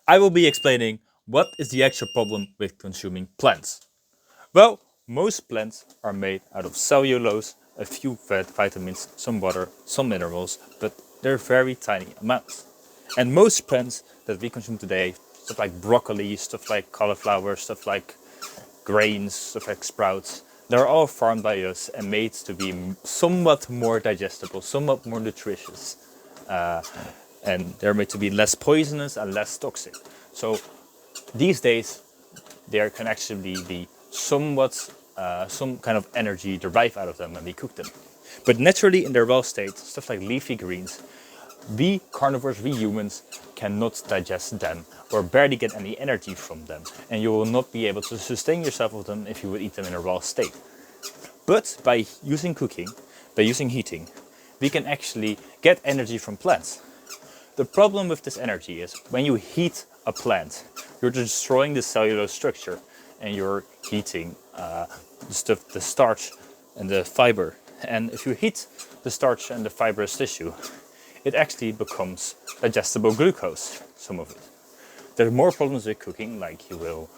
I will be explaining what is the actual problem with consuming plants. Well, most plants are made out of cellulose, a few vitamins, some water, some minerals, but they're very tiny amounts. And most plants that we consume today, stuff like broccoli, stuff like cauliflower, stuff like grains, stuff like sprouts, they're all farmed by us and made to be somewhat more digestible, somewhat more nutritious. And they're made to be less poisonous and less toxic. So these days, there can actually be somewhat some kind of energy derived out of them when we cook them. But naturally, in their raw state, stuff like leafy greens, we carnivores, we humans, cannot digest them or barely get any energy from them, and you will not be able to sustain yourself with them if you would eat them in a raw state. But by using cooking, by using heating, we can actually get energy from plants. The problem with this energy is when you heat a plant, you're destroying the cellular structure and you're heating the starch and the fiber. And if you heat the starch and the fibrous tissue, it actually becomes digestible glucose, some of it. There are more problems with cooking, like you will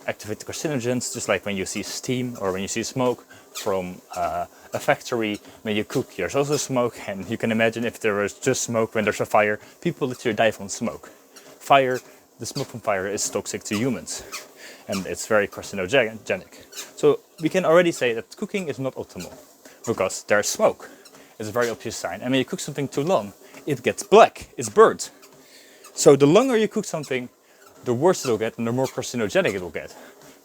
activate the carcinogens, just like when you see steam or when you see smoke from a factory. When you cook, there's also smoke, and you can imagine if there was just smoke when there's a fire, people literally die from smoke. The smoke from fire is toxic to humans, and it's very carcinogenic. So we can already say that cooking is not optimal, because there's smoke. It's a very obvious sign. And when you cook something too long, it gets black, it's burnt. So the longer you cook something, the worse it will get and the more carcinogenic it will get.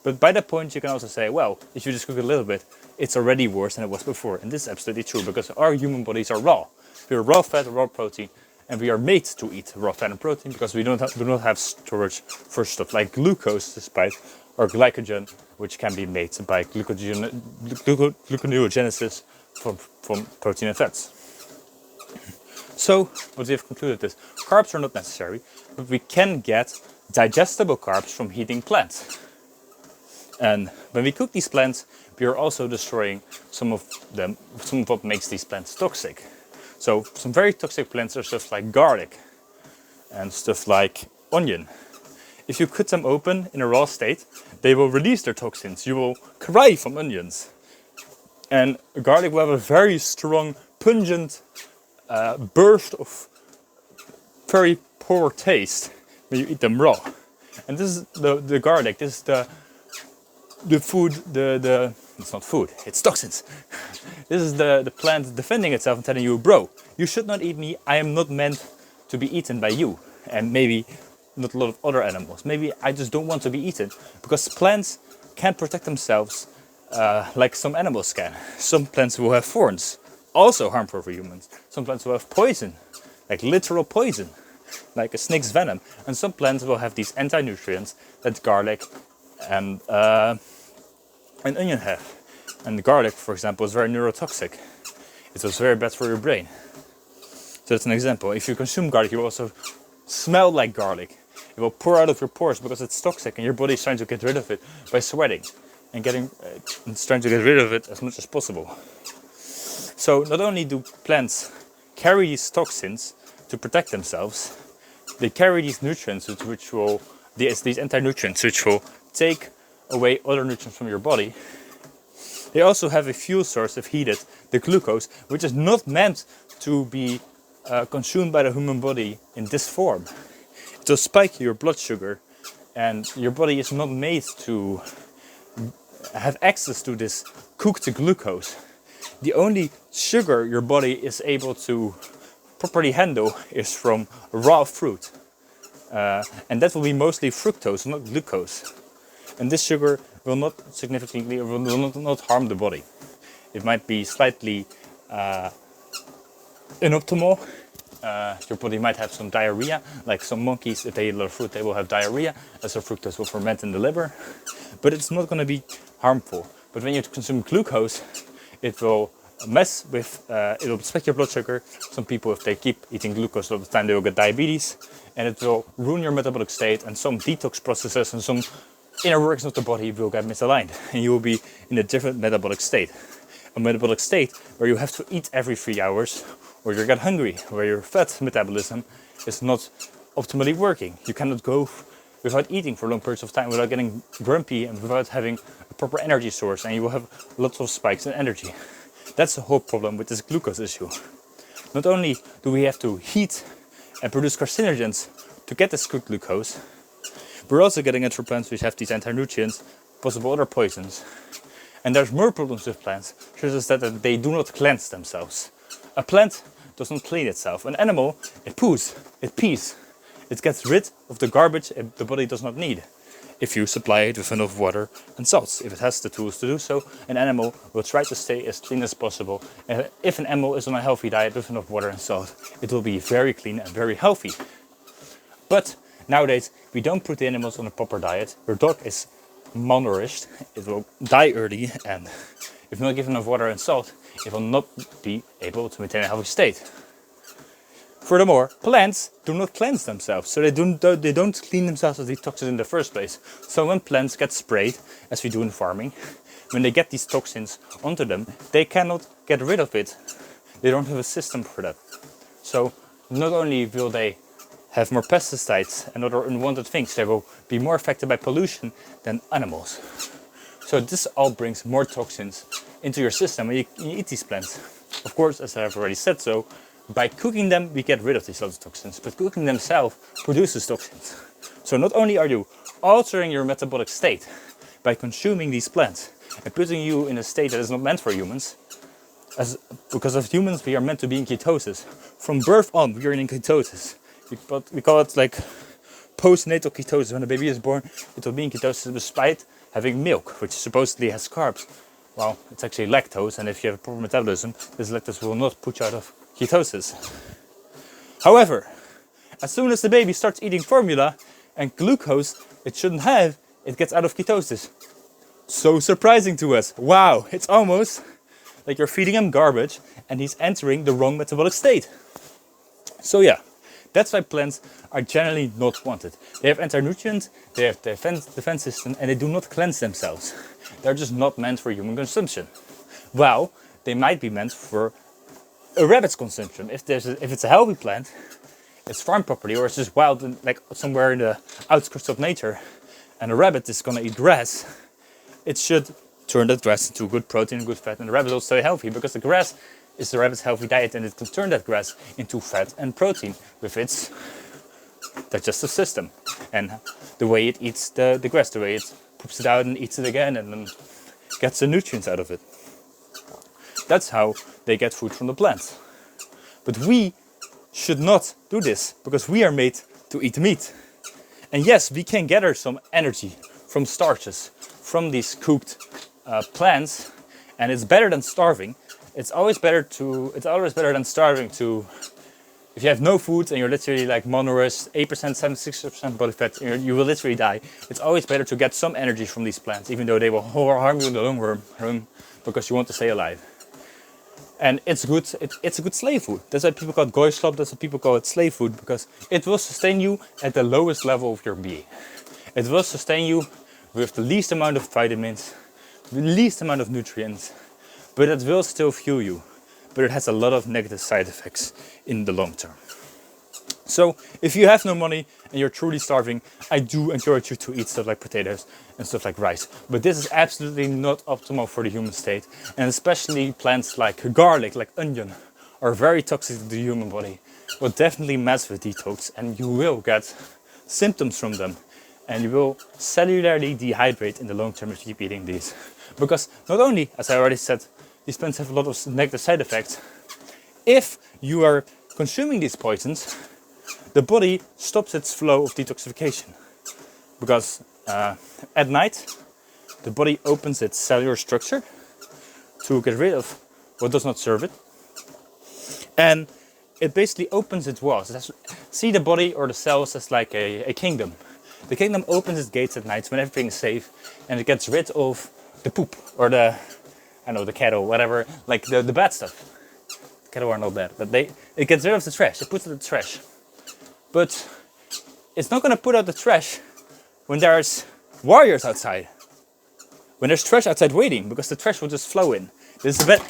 But by that point, you can also say, well, if you just cook a little bit, it's already worse than it was before. And this is absolutely true, because our human bodies are raw. We are raw fat, raw protein, and we are made to eat raw fat and protein because we do not have storage for stuff like glucose, despite our glycogen, which can be made by gluconeogenesis from protein and fats. So what we have concluded is carbs are not necessary, but we can get digestible carbs from heating plants. And when we cook these plants, we are also destroying some of what makes these plants toxic. So some very toxic plants are stuff like garlic and stuff like onion. If you cut them open in a raw state, they will release their toxins. You will cry from onions. And garlic will have a very strong, pungent burst of very poor taste when you eat them raw. And this is the garlic. This is the food. It's not food. It's toxins. This is the plant defending itself and telling you, bro, you should not eat me. I am not meant to be eaten by you, and maybe not a lot of other animals. Maybe I just don't want to be eaten, because plants can't protect themselves like some animals can. Some plants will have thorns, also harmful for humans. Some plants will have poison, like literal poison, like a snake's venom. And some plants will have these anti-nutrients that garlic and onion have. And the garlic, for example, is very neurotoxic. It was very bad for your brain. So that's an example. If you consume garlic, you will also smell like garlic. It will pour out of your pores because it's toxic, and your body is trying to get rid of it by sweating and it's trying to get rid of it as much as possible. So not only do plants carry these toxins to protect themselves, they carry these nutrients these anti-nutrients which will take away other nutrients from your body. They also have a fuel source of heated, the glucose, which is not meant to be consumed by the human body in this form. It will spike your blood sugar, and your body is not made to have access to this cooked glucose. The only sugar your body is able to properly handle is from raw fruit. And that will be mostly fructose, not glucose. And this sugar will not not harm the body. It might be slightly inoptimal. Your body might have some diarrhea, like some monkeys, if they eat a lot of fruit, they will have diarrhea, as the fructose will ferment in the liver. But it's not going to be harmful. But when you consume glucose, it will it will spike your blood sugar. Some people, if they keep eating glucose all the time, they will get diabetes, and it will ruin your metabolic state, and some detox processes and some inner workings of the body will get misaligned, and you will be in a different metabolic state. A metabolic state where you have to eat every 3 hours, or you get hungry, where your fat metabolism is not optimally working. You cannot go without eating for long periods of time, without getting grumpy and without having a proper energy source, and you will have lots of spikes in energy. That's the whole problem with this glucose issue. Not only do we have to heat and produce carcinogens to get this good glucose, we're also getting it from plants which have these anti-nutrients, possible other poisons. And there's more problems with plants, such as that they do not cleanse themselves. A plant does not clean itself. An animal, it poos, it pees. It gets rid of the garbage the body does not need. If you supply it with enough water and salts, if it has the tools to do so, an animal will try to stay as clean as possible. And if an animal is on a healthy diet with enough water and salt, it will be very clean and very healthy. But nowadays, we don't put the animals on a proper diet. Your dog is malnourished, it will die early, and if not given enough water and salt, it will not be able to maintain a healthy state. Furthermore, plants do not cleanse themselves, so they don't clean themselves of these toxins in the first place. So when plants get sprayed, as we do in farming, when they get these toxins onto them, they cannot get rid of it. They don't have a system for that. So not only will they have more pesticides and other unwanted things, they will be more affected by pollution than animals. So this all brings more toxins into your system when you eat these plants. Of course, as I have already said so, by cooking them we get rid of these lots of toxins, but cooking themselves produces toxins. So not only are you altering your metabolic state by consuming these plants and putting you in a state that is not meant for humans, because of humans we are meant to be in ketosis. From birth on we are in ketosis. We call it like postnatal ketosis. When the baby is born, it will be in ketosis despite having milk, which supposedly has carbs. Well, it's actually lactose, and if you have a proper metabolism, this lactose will not put you out of ketosis. However, as soon as the baby starts eating formula and glucose it shouldn't have, it gets out of ketosis. So surprising to us. Wow, it's almost like you're feeding him garbage and he's entering the wrong metabolic state. So yeah, that's why plants are generally not wanted. They have anti-nutrients, they have defense system, and they do not cleanse themselves. They're just not meant for human consumption. Well, they might be meant for a rabbit's consumption. If it's a healthy plant, it's farmed properly, or it's just wild, like somewhere in the outskirts of nature, and a rabbit is gonna eat grass, it should turn that grass into good protein and good fat, and the rabbit will stay healthy because the grass is the rabbit's healthy diet, and it can turn that grass into fat and protein with its digestive system and the way it eats the grass, the way it poops it out and eats it again and then gets the nutrients out of it. That's how they get food from the plants. But we should not do this because we are made to eat meat. And yes, we can gather some energy from starches, from these cooked plants, and it's better than starving. It's always better than starving to, if you have no food and you're literally like malnourished, 8%, 76% body fat, you will literally die. It's always better to get some energy from these plants, even though they will harm you in the long run because you want to stay alive. And it's good. It's a good slave food. That's why people call it Goyslop. That's why people call it slave food, because it will sustain you at the lowest level of your being. It will sustain you with the least amount of vitamins, the least amount of nutrients, but it will still fuel you. But it has a lot of negative side effects in the long term. So if you have no money and you're truly starving, I do encourage you to eat stuff like potatoes and stuff like rice. But this is absolutely not optimal for the human state. And especially plants like garlic, like onion, are very toxic to the human body. Will definitely mess with detox, and you will get symptoms from them. And you will cellularly dehydrate in the long term if you keep eating these. Because not only, as I already said, these plants have a lot of negative side effects. If you are consuming these poisons, the body stops its flow of detoxification. Because at night, the body opens its cellular structure to get rid of what does not serve it. And it basically opens its walls. See the body or the cells as like a kingdom. The kingdom opens its gates at night when everything is safe, and it gets rid of the poop or the cattle, whatever, like the bad stuff. The cattle are not bad, but it gets rid of the trash. It puts it in the trash. But it's not going to put out the trash when there's warriors outside. When there's trash outside waiting, because the trash will just flow in. This is a bit...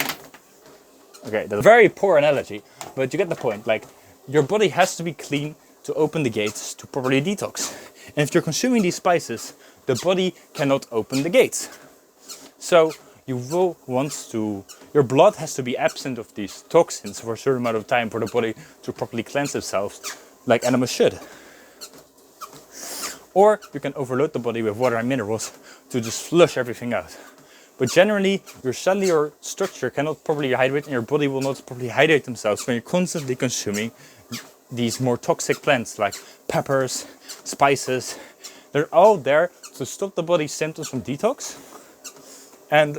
Okay, that's a very poor analogy, but you get the point. Like, your body has to be clean to open the gates to properly detox. And if you're consuming these spices, the body cannot open the gates. So you will want to, your blood has to be absent of these toxins for a certain amount of time for the body to properly cleanse itself, like animals should. Or you can overload the body with water and minerals to just flush everything out. But generally, your cellular structure cannot properly hydrate and your body will not properly hydrate themselves when you're constantly consuming these more toxic plants like peppers, spices. They're all there to stop the body's symptoms from detox and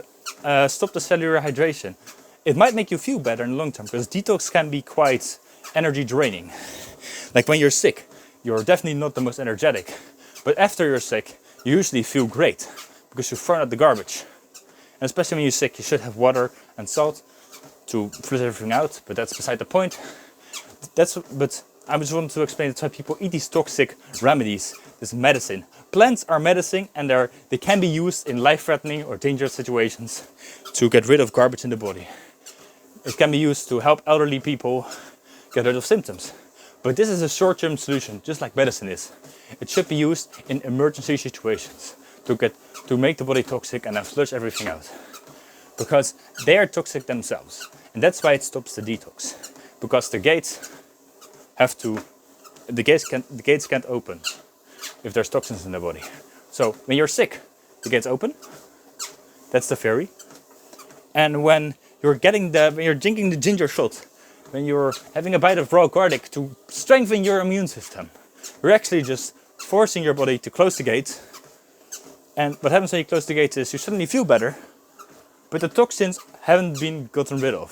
stop the cellular hydration. It might make you feel better in the long term because detox can be quite energy draining. Like when you're sick, you're definitely not the most energetic. But after you're sick, you usually feel great because you've thrown out the garbage. And especially when you're sick, you should have water and salt to flush everything out, but that's beside the point. But I just wanted to explain that's why people eat these toxic remedies, this medicine. Plants are medicine and they can be used in life-threatening or dangerous situations to get rid of garbage in the body. It can be used to help elderly people get rid of symptoms. But this is a short-term solution, just like medicine is. It should be used in emergency situations to make the body toxic and then flush everything out. Because they are toxic themselves. And that's why it stops the detox. Because the gates can't open if there's toxins in the body. So when you're sick, the gates open. That's the theory. And when you're drinking the ginger shot, when you're having a bite of raw garlic to strengthen your immune system, you're actually just forcing your body to close the gates. And what happens when you close the gates is you suddenly feel better, but the toxins haven't been gotten rid of.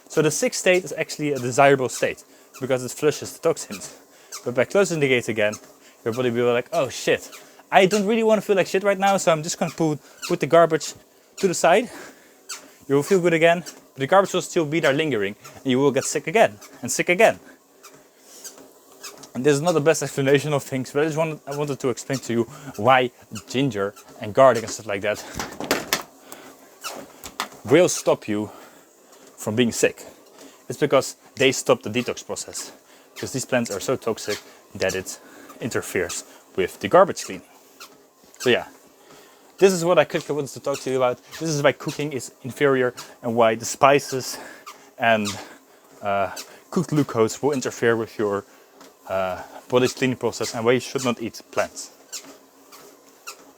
So the sick state is actually a desirable state because it flushes the toxins. But by closing the gates again, your body will be like, oh shit, I don't really want to feel like shit right now, so I'm just going to put the garbage to the side. You will feel good again, but the garbage will still be there lingering, and you will get sick again, and sick again. And this is not the best explanation of things, but I wanted to explain to you why ginger and garlic and stuff like that will stop you from being sick. It's because they stop the detox process. Because these plants are so toxic that it interferes with the garbage cleaning. So yeah, this is what I quickly wanted to talk to you about. This is why cooking is inferior and why the spices and cooked glucose will interfere with your body's cleaning process and why you should not eat plants.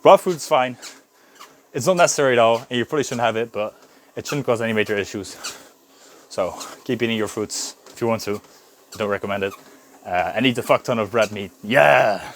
Raw food is fine. It's not necessary at all and you probably shouldn't have it, but it shouldn't cause any major issues. So keep eating your fruits if you want to. I don't recommend it. And eat a fuck ton of red meat. Yeah!